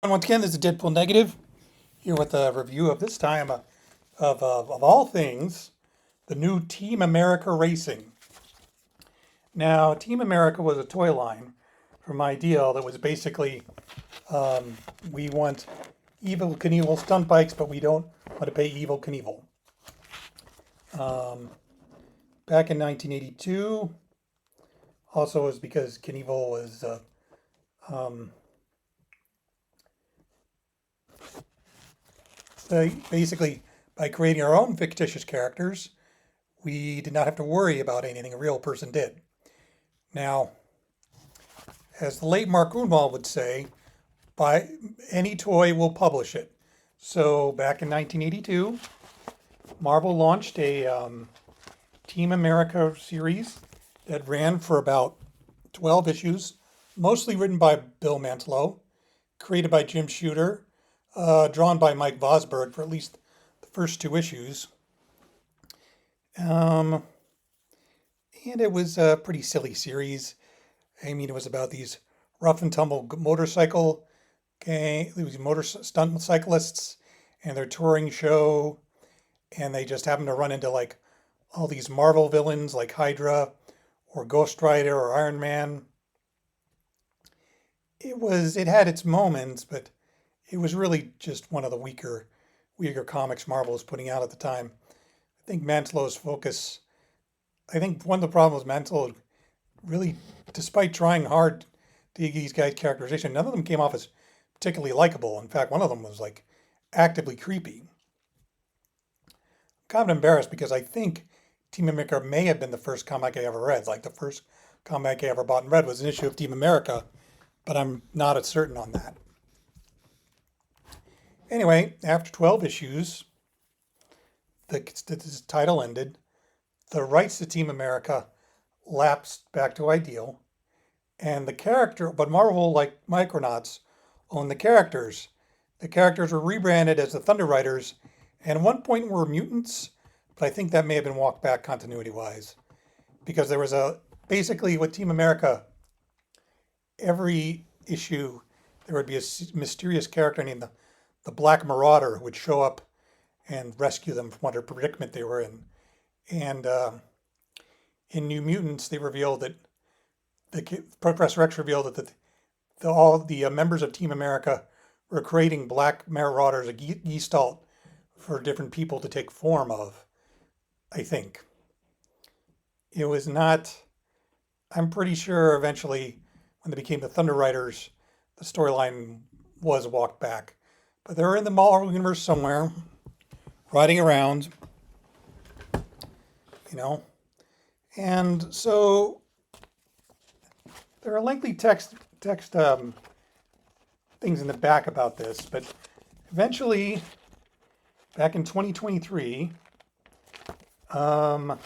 And once again, this is Deadpool Negative here with a review of this time of all things, the new Team America Racing. Now, Team America was a toy line from Ideal that was basically we want Evil Knievel stunt bikes, but we don't want to pay Evil Knievel. Back in 1982, also was because Knievel was basically by creating our own fictitious characters, we did not have to worry about anything a real person did. Now, as the late Mark Grunwald would say, by any toy will publish it. So back in 1982, Marvel launched a Team America series that ran for about 12 issues, mostly written by Bill Mantlo, created by Jim Shooter, drawn by Mike Vosberg for at least the first two issues. And it was a pretty silly series. I mean, it was about these rough and tumble motorcycle gang, these motor stunt cyclists and their touring show, and they just happened to run into like all these Marvel villains like Hydra or Ghost Rider or Iron Man. It had its moments, but it was really just one of the weaker comics Marvel was putting out at the time. I think Mantlo's focus. I think one of the problems Mantlo really, despite trying hard to give these guys characterization, none of them came off as particularly likable. In fact, one of them was like actively creepy. I'm kind of embarrassed because I think Team America may have been the first comic I ever read. Like the first comic I ever bought and read was an issue of Team America, but I'm not as certain on that. Anyway, after 12 issues, the title ended. The rights to Team America lapsed back to Ideal, and the character, but Marvel, like Micronauts, owned the characters. The characters were rebranded as the Thunder Riders, and at one point were mutants, but I think that may have been walked back continuity-wise, because there was basically with Team America, every issue there would be a mysterious character named the Black Marauder who would show up and rescue them from whatever predicament they were in. And in New Mutants, they revealed that Professor X revealed that all the members of Team America were creating Black Marauders, a gestalt for different people to take form of. I think it was not. I'm pretty sure eventually, when they became the Thunder Riders, the storyline was walked back. But they're in the Marvel universe somewhere, riding around, you know. And so there are lengthy text things in the back about this, but eventually, back in 2023, Comic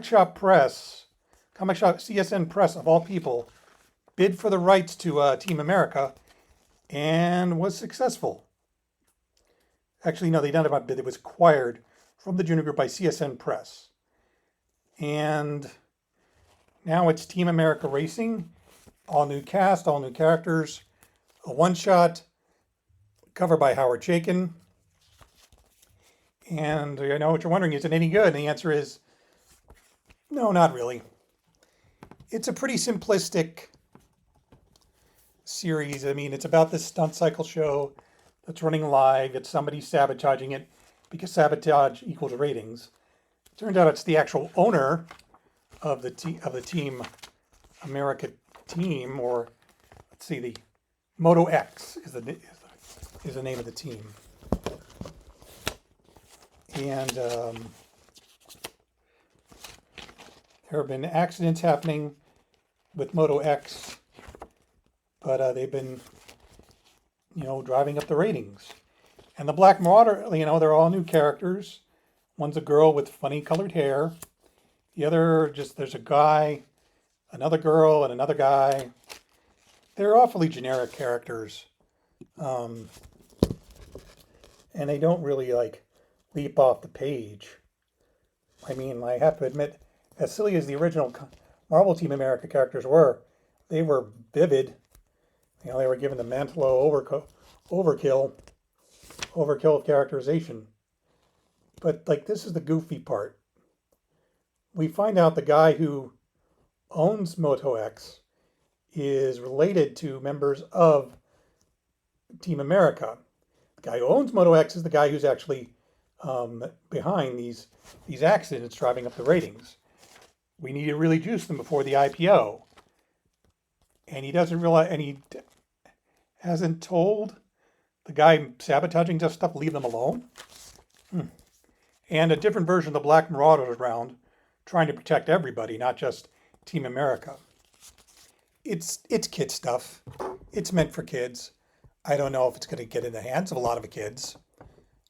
Shop CSN Press of all people, bid for the rights to Team America and was successful. Actually, no, they didn't have a bid. It was acquired from the Junior Group by CSN Press. And now it's Team America Racing, all new cast, all new characters, a one-shot, cover by Howard Chaykin. And I know what you're wondering, is it any good? And the answer is, no, not really. It's a pretty simplistic series. I mean, it's about this stunt cycle show that's running live. It's somebody sabotaging it because sabotage equals ratings. It turns out it's the actual owner of the Team America team, or let's see, the Moto X is the name of the team. And there have been accidents happening with Moto X, but they've been, driving up the ratings. And the Black Marauder, they're all new characters. One's a girl with funny colored hair. The other, there's a guy, another girl, and another guy. They're awfully generic characters. And they don't really, leap off the page. I mean, I have to admit, as silly as the original Marvel Team America characters were, they were vivid. They were given the Mantlo overkill, overkill of characterization. But like, this is the goofy part. We find out the guy who owns Moto X is related to members of Team America. The guy who owns Moto X is the guy who's actually behind these accidents driving up the ratings. We need to really juice them before the IPO. And he doesn't realize, and he hasn't told the guy sabotaging this stuff, leave them alone. And a different version of the Black Marauders around, trying to protect everybody, not just Team America. It's kid stuff. It's meant for kids. I don't know if it's going to get in the hands of a lot of the kids.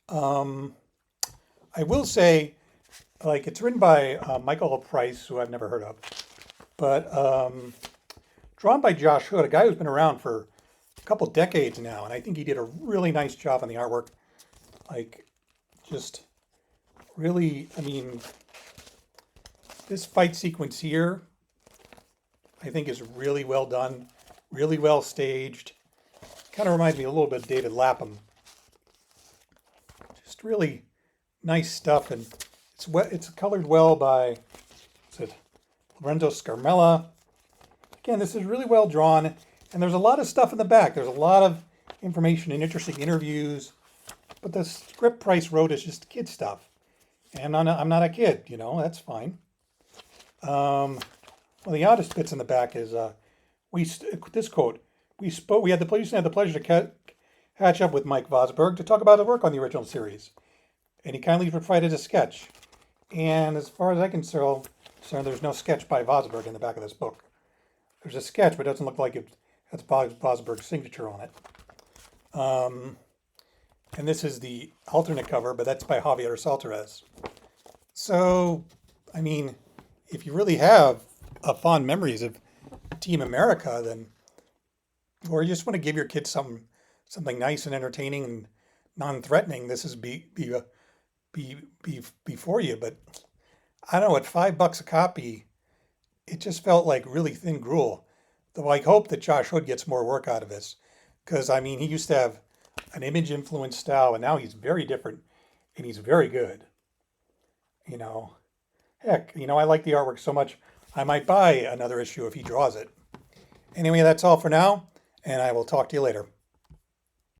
I will say, like, it's written by Michael Price, who I've never heard of, but drawn by Josh Hood, a guy who's been around for a couple decades now, and I think he did a really nice job on the artwork. Like, just really, I mean, this fight sequence here, I think is really well done, really well staged. Kind of reminds me a little bit of David Lapham. Just really nice stuff, and it's colored well by, Lorenzo Scaramella. Again, this is really well drawn, and there's a lot of stuff in the back. There's a lot of information and interesting interviews, but the script Price wrote is just kid stuff, and I'm not a kid, that's fine. Well, the oddest bits in the back is this quote. We had the pleasure to catch up with Mike Vosberg to talk about his work on the original series, and he kindly provided a sketch. And as far as I can tell, there's no sketch by Vosberg in the back of this book. There's a sketch, but it doesn't look like it has Vosberg's signature on it. And this is the alternate cover, but that's by Javier Saltarez. So, I mean, if you really have fond memories of Team America, then, or you just want to give your kids something nice and entertaining and non-threatening, this is be for you. But I don't know, at $5 a copy, it just felt like really thin gruel. Though I hope that Josh Hood gets more work out of this, because I mean, he used to have an image-influenced style, and now he's very different, and he's very good. Heck, I like the artwork so much, I might buy another issue if he draws it. Anyway, that's all for now, and I will talk to you later.